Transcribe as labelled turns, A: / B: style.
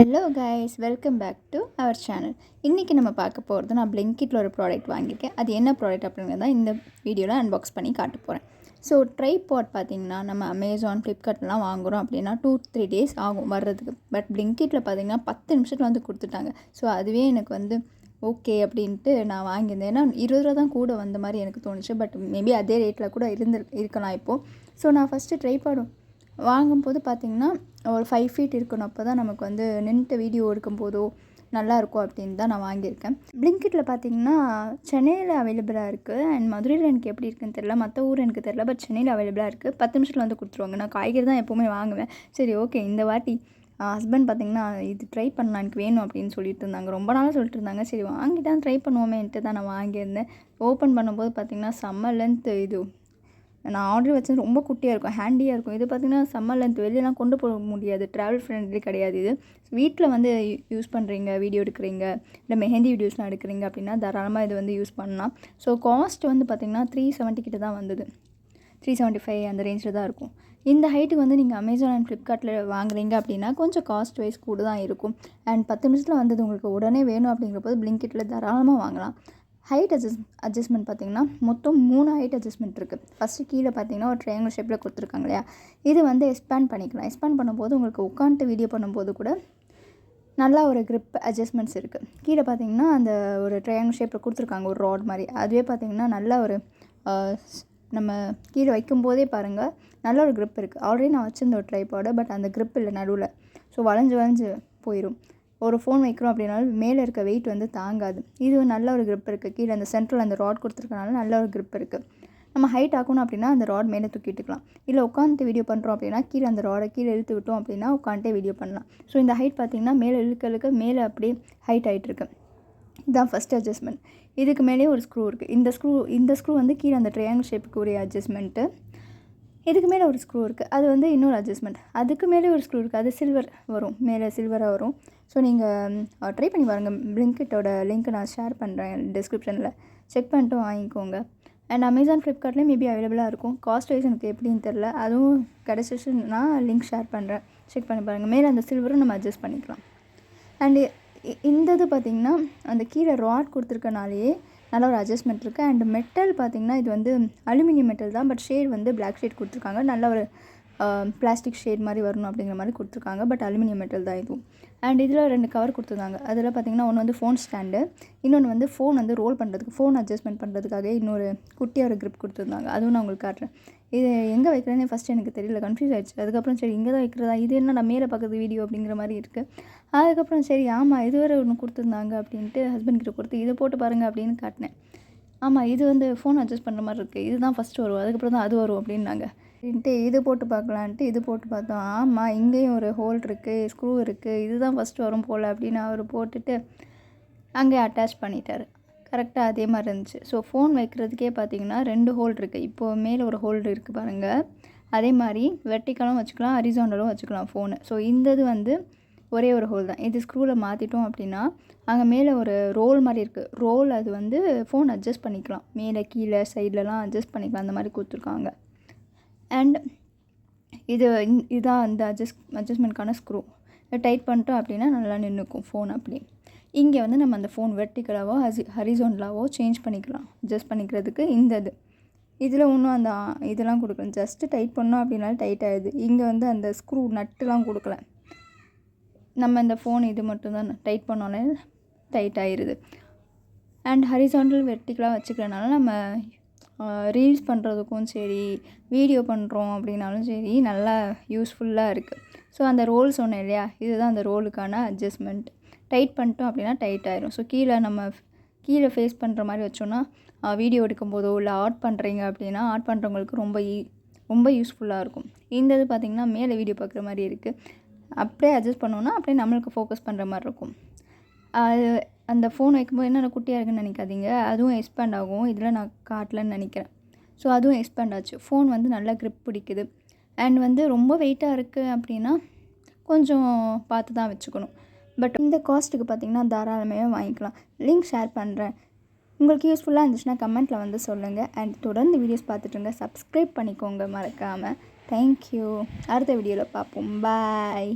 A: Hello guys, welcome back to our channel. இன்றைக்கி நம்ம பார்க்க போகிறது, நான் பிளிங்கிட்டில் ஒரு ப்ராடக்ட் வாங்கியிருக்கேன். அது என்ன ப்ராடக்ட் அப்படிங்கிறது தான் இந்த வீடியோவில் அன்பாக்ஸ் பண்ணி காட்ட போகிறேன். ஸோ ட்ரைபாட் பார்த்திங்கன்னா நம்ம அமேசான், ஃப்ளிப்கார்ட்லாம் வாங்குகிறோம் அப்படின்னா 2-3 டேஸ் ஆகும் வர்றதுக்கு. பட் பிளிங்கிட்டில் பார்த்திங்கன்னா 10 நிமிஷத்தில் வந்து கொடுத்துட்டாங்க. ஸோ அதுவே எனக்கு வந்து ஓகே அப்படின்ட்டு நான் வாங்கியிருந்தேன். ஏன்னா 20 ரூபா தான் கூட வந்த மாதிரி எனக்கு தோணுச்சு. பட் மேபி அதே ரேட்டில் கூட இருக்கலாம் இப்போது. ஸோ நான் ஃபஸ்ட்டு ட்ரைபாடும் வாங்கும்போது பார்த்திங்கன்னா ஒரு 5 ஃபீட் இருக்கணும். அப்போ தான் நமக்கு வந்து நின்றுட்டு வீடியோ எடுக்கும்போதோ நல்லாயிருக்கும் அப்படின்னு தான் நான் வாங்கியிருக்கேன். பிளிங்கிட்டில் பார்த்திங்கன்னா சென்னையில் அவைலபிளாக இருக்குது. அண்ட் மதுரையில் எனக்கு எப்படி இருக்குன்னு தெரில, மற்ற ஊர் எனக்கு தெரில. பட் சென்னையில் அவைலபிளாக இருக்குது. 10 நிமிஷத்தில் வந்து கொடுத்துருவாங்க. நான் காய்கறி தான் எப்போவுமே வாங்குவேன். சரி, ஓகே, இந்த வாட்டி ஹஸ்பண்ட் பார்த்திங்கன்னா இது ட்ரை பண்ணலாம், எனக்கு வேணும் அப்படின்னு சொல்லிட்டு இருந்தாங்க. ரொம்ப நாளாக சொல்லிட்டு இருந்தாங்க. சரி வாங்கிட்டால் ட்ரை பண்ணுவோமேன்ட்டு தான் நான் வாங்கியிருந்தேன். ஓப்பன் பண்ணும்போது பார்த்திங்கன்னா செம்ம லென்த்து. இது நான் ஆர்டர் வச்சது ரொம்ப குட்டியாக இருக்கும், ஹேண்டியாக இருக்கும். இது பார்த்திங்கன்னா செம்ம லென்த், வெளியெலாம் கொண்டு போக முடியாது, ட்ராவல் ஃப்ரெண்ட்லி கிடையாது. இது வீட்டில் வந்து யூஸ் பண்ணுறீங்க, வீடியோ எடுக்கிறீங்க, இல்லை மெஹந்தி வீடியோஸ்லாம் எடுக்கிறீங்க அப்படின்னா தாராளமாக இது வந்து யூஸ் பண்ணலாம். ஸோ காஸ்ட் வந்து பார்த்திங்கன்னா 370 கிட்ட தான் வந்தது. 375 அந்த ரேஞ்சில் தான் இருக்கும். இந்த ஹைட்டுக்கு வந்து நீங்கள் அமேசான் அண்ட் ஃப்ளிப்கார்ட்டில் வாங்குறீங்க அப்படின்னா கொஞ்சம் காஸ்ட் வைஸ் கூட தான் இருக்கும். அண்ட் 10 நிமிஷத்தில் வந்தது உங்களுக்கு உடனே வேணும் அப்படிங்கிறப்போது பிளிங்கிட்டில் தாராளமாக வாங்கலாம். ஹைட் அட்ஜஸ்ட்மெண்ட் பார்த்திங்கன்னா மொத்தம் 3 ஹைட் அட்ஜஸ்ட்மெண்ட் இருக்குது. ஃபஸ்ட்டு கீழே பார்த்திங்கன்னா ஒரு ட்ரையாங்கிள் ஷேப்பில் கொடுத்துருக்காங்க இல்லையா, இது வந்து எக்ஸ்பேண்ட் பண்ணிக்கலாம். எக்ஸ்பேண்ட் பண்ணும்போது உங்களுக்கு உட்காந்துட்டு வீடியோ பண்ணும்போது கூட நல்லா ஒரு க்ரிப் அட்ஜஸ்ட்மெண்ட்ஸ் இருக்குது. கீழே பார்த்திங்கன்னா அந்த ஒரு ட்ரையாங்கிள் ஷேப்பில் கொடுத்துருக்காங்க ஒரு ராட் மாதிரி. அதுவே பார்த்திங்கன்னா நல்ல ஒரு நம்ம கீழே வைக்கும்போதே பாருங்கள் நல்ல ஒரு க்ரிப் இருக்குது. ஆல்ரெடி நான் வச்சுருந்த ஒரு ட்ரைபாடு, பட் அந்த க்ரிப் இல்லை நடுவில். ஸோ வளைஞ்சு போயிடும். ஒரு ஃபோன் வைக்கிறோம் அப்படின்னாலும் மேலே இருக்க வெயிட் வந்து தாங்காது. இது நல்ல ஒரு க்ரிப் இருக்குது. கீழே அந்த சென்ட்ரல் அந்த ராட் கொடுத்துருக்கனால நல்ல ஒரு க்ரிப் இருக்குது. நம்ம ஹைட் ஆக்கணும் அப்படின்னா அந்த ராட் மேலே தூக்கிட்டுக்கலாம். இல்லை உட்காந்துட்டு வீடியோ பண்ணுறோம் அப்படின்னா கீழே அந்த ராடை கீழே இழுத்து விட்டோம் அப்படின்னா உட்காந்துட்டே வீடியோ பண்ணலாம். ஸோ இந்த ஹைட் பார்த்திங்கன்னா மேலே இழுக்க மேலே அப்படியே ஹைட் ஆகிட்டுருக்கு. இதுதான் ஃபஸ்ட் அட்ஜஸ்ட்மெண்ட். இதுக்கு மேலேயே ஒரு ஸ்க்ரூ இருக்குது. இந்த ஸ்க்ரூ வந்து கீழே அந்த ட்ரையாங்கிள் ஷேப்புக்கு உரிய அட்ஜஸ்ட்மெண்ட்டு. இதுக்கு மேலே ஒரு ஸ்க்ரூ இருக்குது, அது வந்து இன்னொரு அட்ஜஸ்ட்மெண்ட். அதுக்கு மேலே ஒரு ஸ்க்ரூ இருக்குது, அது சில்வர் வரும், மேலே சில்வராக வரும். ஸோ நீங்கள் ட்ரை பண்ணி பாருங்கள். பிளிங்கிட்டோட லிங்க் நான் ஷேர் பண்ணுறேன் டிஸ்கிரிப்ஷனில், செக் பண்ணிட்டு வாங்கிக்கோங்க. அண்ட் அமேசான், ஃப்ளிப்கார்ட்லேயும் மேபி அவைலபிளாக இருக்கும். காஸ்ட் வைஸ் எனக்கு எப்படின்னு தெரில, அதுவும் கிடச்சிச்சுன்னா லிங்க் ஷேர் பண்ணுறேன், செக் பண்ணி பாருங்கள். மேலே அந்த சில்வரும் நம்ம அட்ஜஸ்ட் பண்ணிக்கலாம். அண்டு இந்த இது பார்த்திங்கன்னா அந்த கீழே ராட் கொடுத்துருக்கனாலேயே நல்ல ஒரு அட்ஜஸ்ட்மெண்ட் இருக்குது. அண்ட் மெட்டல் பார்த்திங்கன்னா இது வந்து அலுமினியம் மெட்டல் தான், பட் ஷேட் வந்து பிளாக் ஷேட் கொடுத்துருக்காங்க. நல்ல ஒரு பிளாஸ்டிக் ஷேட் மாதிரி வரணும் அப்படிங்கிற மாதிரி கொடுத்துருக்காங்க. பட் அலுமினியம் மெட்டல் தான் இதுவும். அண்ட் இதில் 2 கவர் கொடுத்துருந்தாங்க. அதில் பார்த்திங்கன்னா ஒன்று வந்து ஃபோன் ஸ்டாண்டு, இன்னொன்று வந்து ஃபோன் வந்து ரோல் பண்ணுறதுக்கு, ஃபோன் அட்ஜஸ்ட்மெண்ட் பண்ணுறதுக்காக இன்னொரு குட்டியாக ஒரு க்ரிப் கொடுத்துருந்தாங்க. அதுவும் நான் உங்களுக்கு காட்டுறேன். இது எங்கே வைக்கிறேன்னு ஃபஸ்ட்டு எனக்கு தெரியல, கன்ஃபியூஸ் ஆகிடுச்சு. அதுக்கப்புறம் சரி இங்கே தான் வைக்கிறதா, இது என்ன நான் மேலே பார்க்குறது வீடியோ அப்படிங்கிற மாதிரி இருக்குது. அதுக்கப்புறம் சரி ஆமாம் இது வேறு ஒன்று கொடுத்துருந்தாங்க அப்படின்ட்டு ஹஸ்பண்ட் கிட்ட கொடுத்து இதை போட்டு பாருங்கள் அப்படின்னு காட்டினேன். ஆமாம் இது வந்து ஃபோன் அட்ஜஸ்ட் பண்ணுற மாதிரி இருக்குது, இதுதான் ஃபஸ்ட்டு வரும், அதுக்கப்புறம் தான் அது வரும் அப்படின்னாங்க. இது போட்டு பார்க்கலான்ட்டு இது போட்டு பார்த்தோம். ஆமாம் இங்கேயும் ஒரு ஹோல் இருக்குது, ஸ்க்ரூ இருக்குது, இதுதான் ஃபஸ்ட்டு வரும் போல் அப்படின்னு அவர் போட்டுட்டு அங்கே அட்டாச் பண்ணிட்டார். கரெக்டாக அதே மாதிரி இருந்துச்சு. ஸோ ஃபோன் வைக்கிறதுக்கே பார்த்திங்கன்னா 2 ஹோல் இருக்குது. இப்போது மேலே ஒரு ஹோல் இருக்குது பாருங்கள். அதே மாதிரி வெர்டிக்கலும் வச்சுக்கலாம், ஹரிசாண்டலும் வச்சுக்கலாம் ஃபோனு. ஸோ இந்த இது வந்து ஒரே ஒரு ஹோல் தான். இது ஸ்க்ரூவில் மாற்றிட்டோம் அப்படின்னா அங்கே மேலே ஒரு ரோல் மாதிரி இருக்குது. ரோல் அது வந்து ஃபோன் அட்ஜஸ்ட் பண்ணிக்கலாம், மேலே கீழே சைட்லலாம் அட்ஜஸ்ட் பண்ணிக்கலாம், அந்த மாதிரி கொடுத்துருக்காங்க. அண்ட் இதுதான் அந்த அட்ஜஸ்ட்மெண்ட்கான ஸ்க்ரூ. டைட் பண்ணிட்டோம் அப்படின்னா நல்லா நின்றுக்கும் ஃபோன். அப்படி இங்கே வந்து நம்ம அந்த ஃபோன் வெர்டிக்கலாவோ ஹரிசாண்டலாவோ சேஞ்ச் பண்ணிக்கலாம், அட்ஜஸ்ட் பண்ணிக்கிறதுக்கு. இந்த இதில் ஒன்றும் அந்த இதெல்லாம் கொடுக்கல, ஜஸ்ட்டு டைட் பண்ணோம் அப்படின்னாலும் டைட் ஆகிடுது. இங்கே வந்து அந்த ஸ்க்ரூ நட்டுலாம் கொடுக்கல, நம்ம இந்த ஃபோன் இது மட்டும்தான் டைட் பண்ணோன்னே டைட் ஆகிடுது. அண்ட் ஹரிசாண்டல் வெர்டிக்கலாக வச்சுக்கிறனால நம்ம ரீல்ஸ் பண்ணுறதுக்கும் சரி, வீடியோ பண்ணுறோம் அப்படின்னாலும் சரி நல்லா யூஸ்ஃபுல்லாக இருக்குது. ஸோ அந்த ரோல் சொன்னேன் இல்லையா, இதுதான் அந்த ரோலுக்கான அட்ஜஸ்ட்மெண்ட். டைட் பண்ணிட்டோம் அப்படின்னா டைட் ஆயிரும். ஸோ கீழே ஃபேஸ் பண்ணுற மாதிரி வச்சோன்னா வீடியோ எடுக்கும்போதோ இல்லை ஆட் பண்ணுறீங்க அப்படின்னா ஆட் பண்ணுறவங்களுக்கு ரொம்ப யூஸ்ஃபுல்லாக இருக்கும். இந்த இது பார்த்திங்கன்னா மேலே வீடியோ பார்க்குற மாதிரி இருக்குது. அப்படியே அட்ஜஸ்ட் பண்ணோன்னா அப்படியே நம்மளுக்கு ஃபோக்கஸ் பண்ணுற மாதிரி இருக்கும். அந்த ஃபோன் வைக்கும்போது என்ன குட்டியாக இருக்குன்னு நினைக்காதீங்க, அதுவும் எக்ஸ்பேண்ட் ஆகும். இதில் நான் காட்டலன்னு நினைக்கிறேன். ஸோ அதுவும் எக்ஸ்பேண்ட் ஆச்சு. ஃபோன் வந்து நல்லா க்ரிப் பிடிக்குது. அண்ட் வந்து ரொம்ப வெயிட்டாக இருக்குது அப்படின்னா கொஞ்சம் பார்த்து தான் வச்சுக்கணும். பட் இந்த காஸ்ட்டுக்கு பார்த்திங்கன்னா தாராளமே வாங்கிக்கலாம். லிங்க் ஷேர் பண்ணுறேன். உங்களுக்கு யூஸ்ஃபுல்லாக இருந்துச்சுன்னா கமெண்ட்டில் வந்து சொல்லுங்கள். அண்ட் தொடர்ந்து வீடியோஸ் பார்த்துட்டுருங்க, சப்ஸ்கிரைப் பண்ணிக்கோங்க மறக்காமல். தேங்க்யூ. அடுத்த வீடியோவில் பார்ப்போம். பாய்.